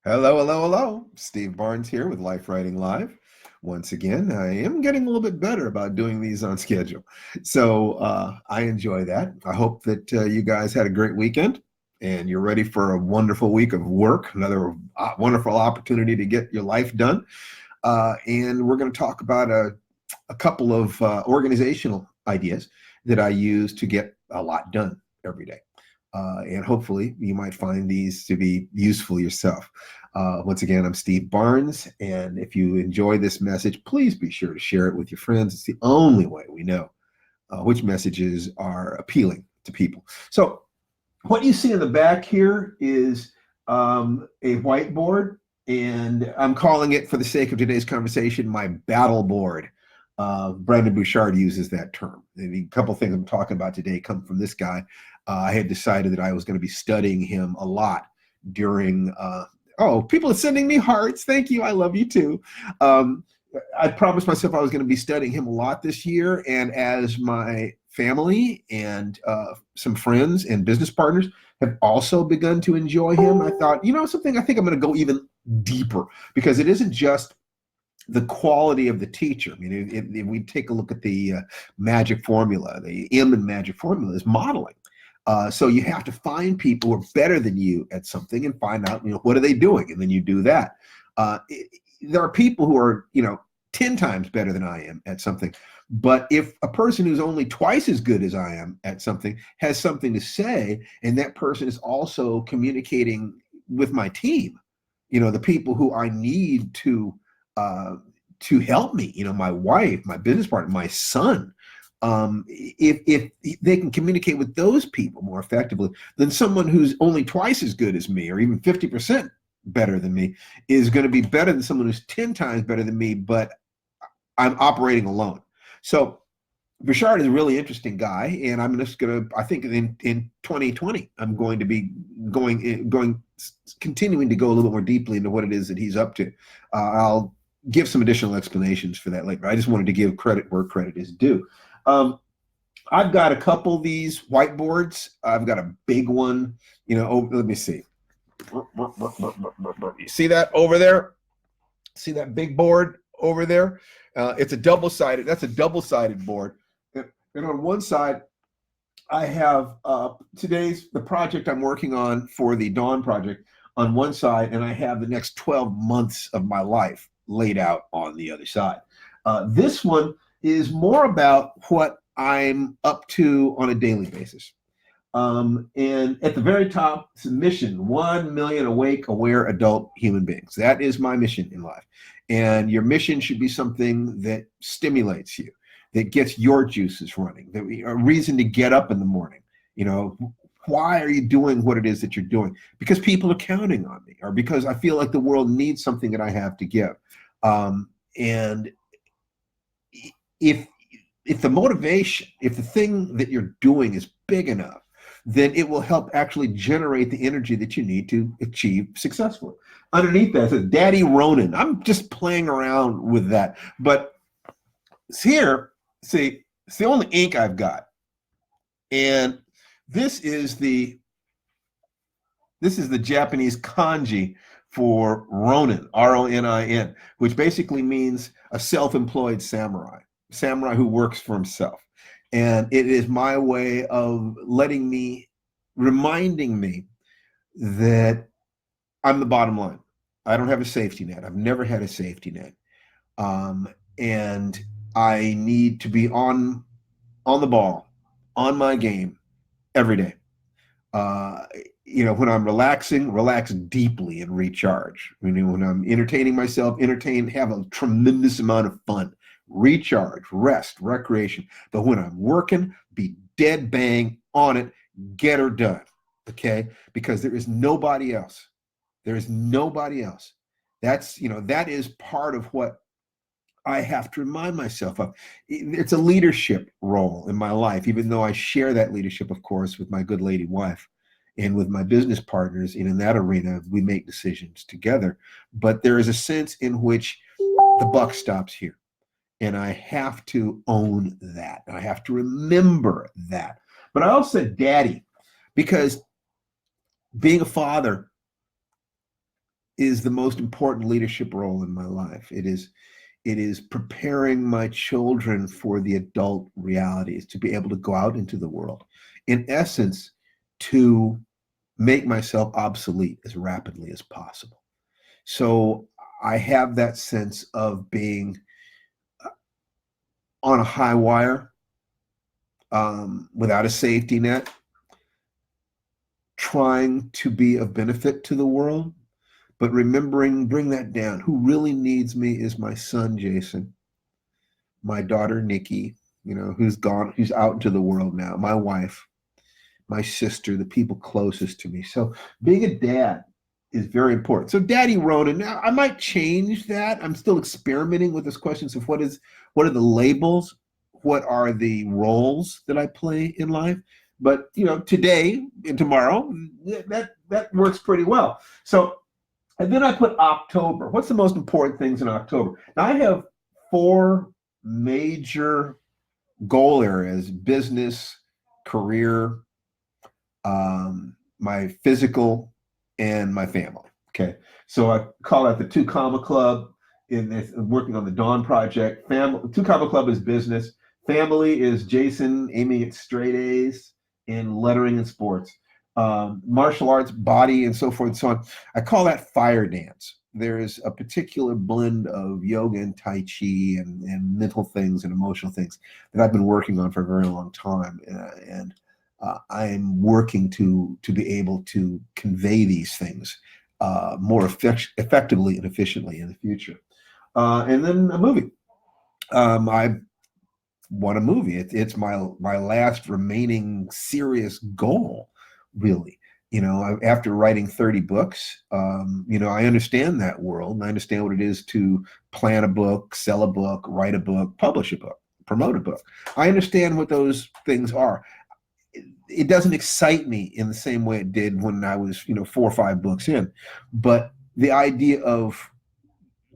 Hello, hello, hello. Steve Barnes here with Life Writing Live. Once again, I am getting a little bit better about doing these on schedule. So I enjoy that. I hope that you guys had a great weekend and you're ready for a wonderful week of work, another wonderful opportunity to get your life done. And we're going to talk about a couple of organizational ideas that I use to get a lot done every day. And hopefully you might find these to be useful yourself. Once again, I'm Steve Barnes, and if you enjoy this message, please be sure to share it with your friends. It's the only way we know which messages are appealing to people. So what you see in the back here is a whiteboard, and I'm calling it, for the sake of today's conversation, my battle board. Brendon Burchard uses that term. A couple of things I'm talking about today come from this guy. I had decided that I was going to be studying him a lot during. Oh, people are sending me hearts. Thank you. I love you too. I promised myself I was going to be studying him a lot this year, and as my family and some friends and business partners have also begun to enjoy him, I thought, you know something, I think I'm going to go even deeper, because it isn't just the quality of the teacher. I mean, if we take a look at the magic formula, the M in magic formula is modeling. So you have to find people who are better than you at something and find out, what are they doing? And then you do that. There are people who are, 10 times better than I am at something. But if a person who's only twice as good as I am at something has something to say, and that person is also communicating with my team, the people who I need to help me, my wife, my business partner, my son, if they can communicate with those people more effectively than someone who's only twice as good as me, or even 50% better than me, is going to be better than someone who's 10 times better than me, but I'm operating alone. So Burchard is a really interesting guy, and I'm just going to, I think in 2020, I'm going to be continuing to go a little bit more deeply into what it is that he's up to. I'll give some additional explanations for that later. I just wanted to give credit where credit is due. I've got a couple of these whiteboards. I've got a big one, let me see. You see that over there? See that big board over there? It's a double-sided, that's a double-sided board. And on one side, I have the project I'm working on for the Dawn project on one side, and I have the next 12 months of my life laid out on the other side. This one is more about what I'm up to on a daily basis. And at the very top, it's a mission: 1 million awake, aware adult human beings. That is my mission in life. And your mission should be something that stimulates you, that gets your juices running, a reason to get up in the morning. Why are you doing what it is that you're doing? Because people are counting on me, or because I feel like the world needs something that I have to give. And if the motivation, if the thing that you're doing is big enough, then it will help actually generate the energy that you need to achieve successfully. Underneath that says Daddy Ronan. I'm just playing around with that. But here, see, it's the only ink I've got. And this is the Japanese kanji for Ronin, R-O-N-I-N, which basically means a self-employed samurai who works for himself. And it is my way of reminding me that I'm the bottom line. I don't have a safety net. I've never had a safety net. And I need to be on the ball, on my game every day. When I'm relaxing, relax deeply and recharge. When I'm entertaining myself, have a tremendous amount of fun, recharge, rest, recreation. But when I'm working, be dead bang on it, get her done. Okay? Because there is nobody else. There is nobody else. That is part of what I have to remind myself of. It's a leadership role in my life, even though I share that leadership, of course, with my good lady wife and with my business partners. And in that arena, we make decisions together. But there is a sense in which the buck stops here. And I have to own that. I have to remember that. But I also said daddy, because being a father is the most important leadership role in my life. It is preparing my children for the adult realities, to be able to go out into the world. In essence, to make myself obsolete as rapidly as possible. So I have that sense of being on a high wire, without a safety net, trying to be of benefit to the world, but remembering, bring that down. Who really needs me is my son, Jason, my daughter, Nikki, who's gone, who's out into the world now, my wife, my sister, the people closest to me. So being a dad is very important. So Daddy Ronan, now I might change that. I'm still experimenting with this questions of what are the labels, what are the roles that I play in life. But today and tomorrow, that works pretty well. So, and then I put October. What's the most important things in October? Now I have 4 major goal areas: business, career, my physical, and my family. Okay, so I call that the 2 Comma Club. In working on the Dawn Project, 2 Comma Club is business. Family is Jason aiming at straight A's in lettering and sports. Martial arts, body, and so forth and so on. I call that fire dance. There's a particular blend of yoga and Tai Chi and mental things and emotional things that I've been working on for a very long time. And I'm working to be able to convey these things more effectively and efficiently in the future. And then a movie. I want a movie. It's my last remaining serious goal, really. After writing 30 books, I understand that world, and I understand what it is to plan a book, sell a book, write a book, publish a book, promote a book. I understand what those things are. It doesn't excite me in the same way it did when I was, 4 or 5 books in. But the idea of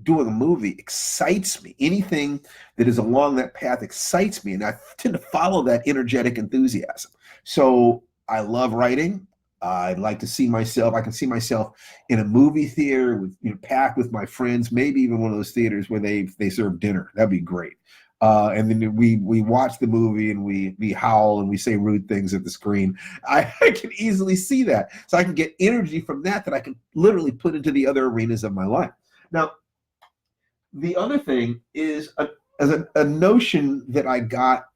doing a movie excites me. Anything that is along that path excites me, and I tend to follow that energetic enthusiasm. So I love writing. I'd like to see myself. I can see myself in a movie theater with, packed with my friends. Maybe even one of those theaters where they serve dinner. That'd be great. And then we watch the movie and we howl and we say rude things at the screen. I can easily see that, so I can get energy from that I can literally put into the other arenas of my life. Now, the other thing is a notion that I got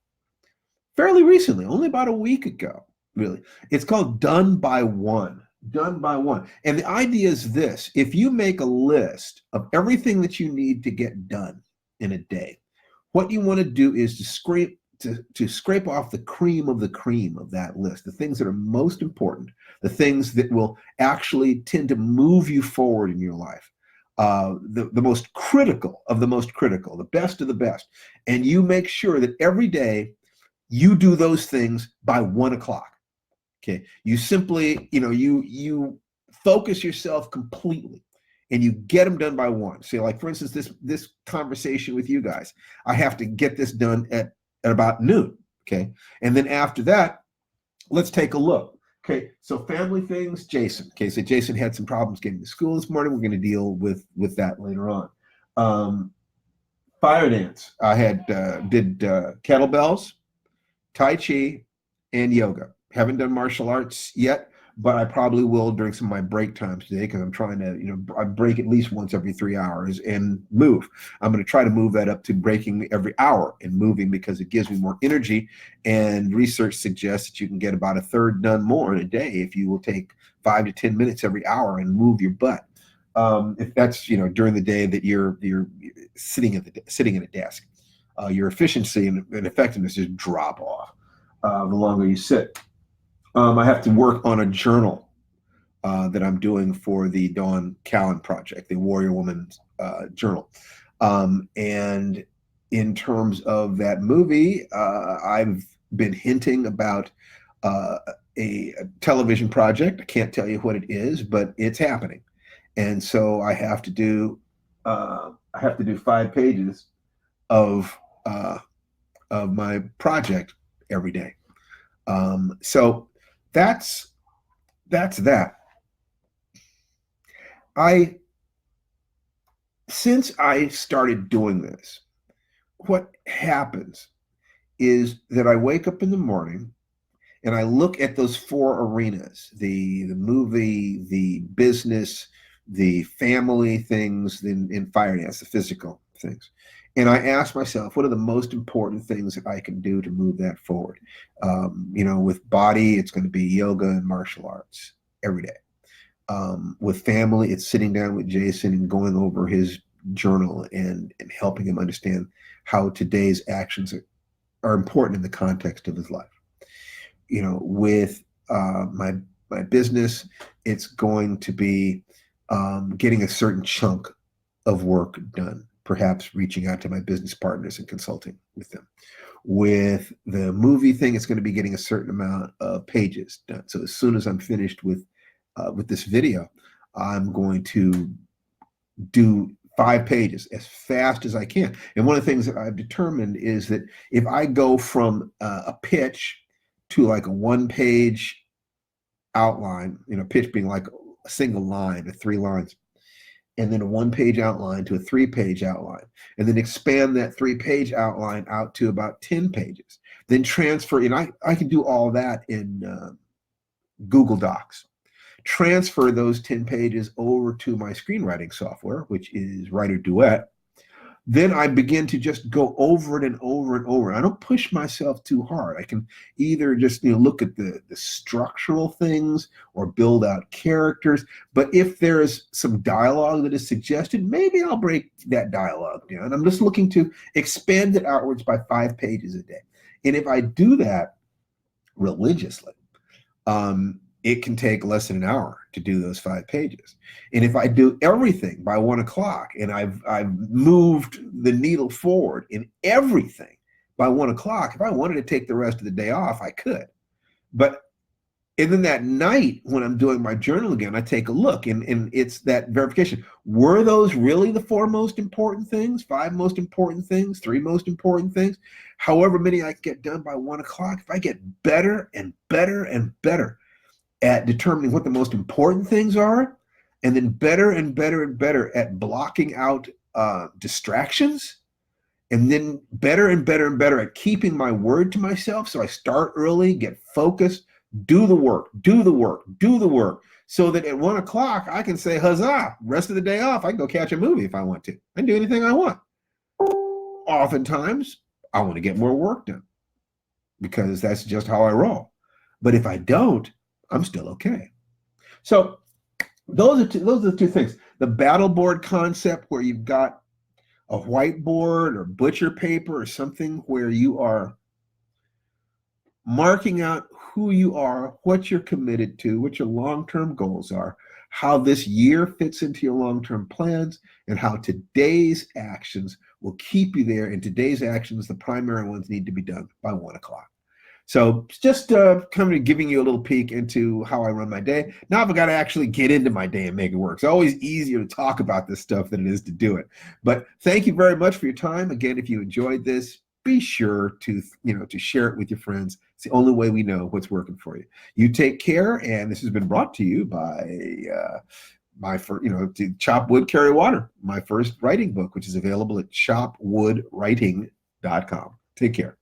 fairly recently, only about a week ago, really. It's called done by one. Done by one. And the idea is this: if you make a list of everything that you need to get done in a day, what you want to do is to scrape off the cream of that list, the things that are most important, the things that will actually tend to move you forward in your life. The most critical of the most critical, the best of the best. And you make sure that every day you do those things by 1 o'clock. Okay. You simply, you focus yourself completely and you get them done by 1. So like, for instance, this conversation with you guys, I have to get this done at about noon. Okay. And then after that, let's take a look. Okay, so family things, Jason. Okay, so Jason had some problems getting to school this morning. We're going to deal with that later on. Fire dance. I did kettlebells, Tai Chi, and yoga. Haven't done martial arts yet, but I probably will during some of my break times today, because I'm trying to, I break at least once every 3 hours and move. I'm going to try to move that up to breaking every hour and moving, because it gives me more energy. And research suggests that you can get about a third done more in a day if you will take 5 to 10 minutes every hour and move your butt. If that's, during the day that you're sitting at a desk, your efficiency and effectiveness just drop off the longer you sit. I have to work on a journal that I'm doing for the Dawn Callan Project, the Warrior Woman journal. And in terms of that movie, I've been hinting about a television project. I can't tell you what it is, but it's happening. And so I have to do 5 pages of my project every day. So that's that. I since I started doing this, what happens is that I wake up in the morning and I look at those four arenas: the movie, the business, the family things, in fire dance, the physical things. And I ask myself, what are the most important things that I can do to move that forward? With body, it's going to be yoga and martial arts every day. With family, it's sitting down with Jason and going over his journal and helping him understand how today's actions are important in the context of his life. With my business, it's going to be getting a certain chunk of work done, perhaps reaching out to my business partners and consulting with them. With the movie thing, it's going to be getting a certain amount of pages done. So as soon as I'm finished with this video, I'm going to do 5 pages as fast as I can. And one of the things that I've determined is that if I go from a pitch to like a 1-page outline, pitch being like a single line or 3 lines, and then a 1-page outline to a 3-page outline, and then expand that 3-page outline out to about 10 pages, then transfer, I can do all that in Google Docs. Transfer those 10 pages over to my screenwriting software, which is Writer Duet. Then I begin to just go over it and over and over. I don't push myself too hard. I can either just look at the structural things or build out characters. But if there is some dialogue that is suggested, maybe I'll break that dialogue down. I'm just looking to expand it outwards by 5 pages a day. And if I do that religiously, it can take less than an hour to do those 5 pages. And if I do everything by 1 o'clock and I've moved the needle forward in everything by 1 o'clock, if I wanted to take the rest of the day off, I could. And then that night when I'm doing my journal again, I take a look and it's that verification. Were those really the 4 most important things, 5 most important things, 3 most important things? However many I get done by 1 o'clock, if I get better and better and better at determining what the most important things are, and then better and better and better at blocking out distractions, and then better and better and better at keeping my word to myself. So I start early, get focused, do the work, so that at 1 o'clock I can say, huzzah, rest of the day off. I can go catch a movie if I want to. I can do anything I want. Oftentimes, I want to get more work done because that's just how I roll. But if I don't, I'm still okay. So those are the 2 things. The battle board concept, where you've got a whiteboard or butcher paper or something where you are marking out who you are, what you're committed to, what your long-term goals are, how this year fits into your long-term plans, and how today's actions will keep you there. And today's actions, the primary ones, need to be done by 1 o'clock. So just kind of giving you a little peek into how I run my day. Now I've got to actually get into my day and make it work. It's always easier to talk about this stuff than it is to do it. But thank you very much for your time. Again, if you enjoyed this, be sure to share it with your friends. It's the only way we know what's working for you. You take care, and this has been brought to you by to Chop Wood, Carry Water, my first writing book, which is available at shopwoodwriting.com. Take care.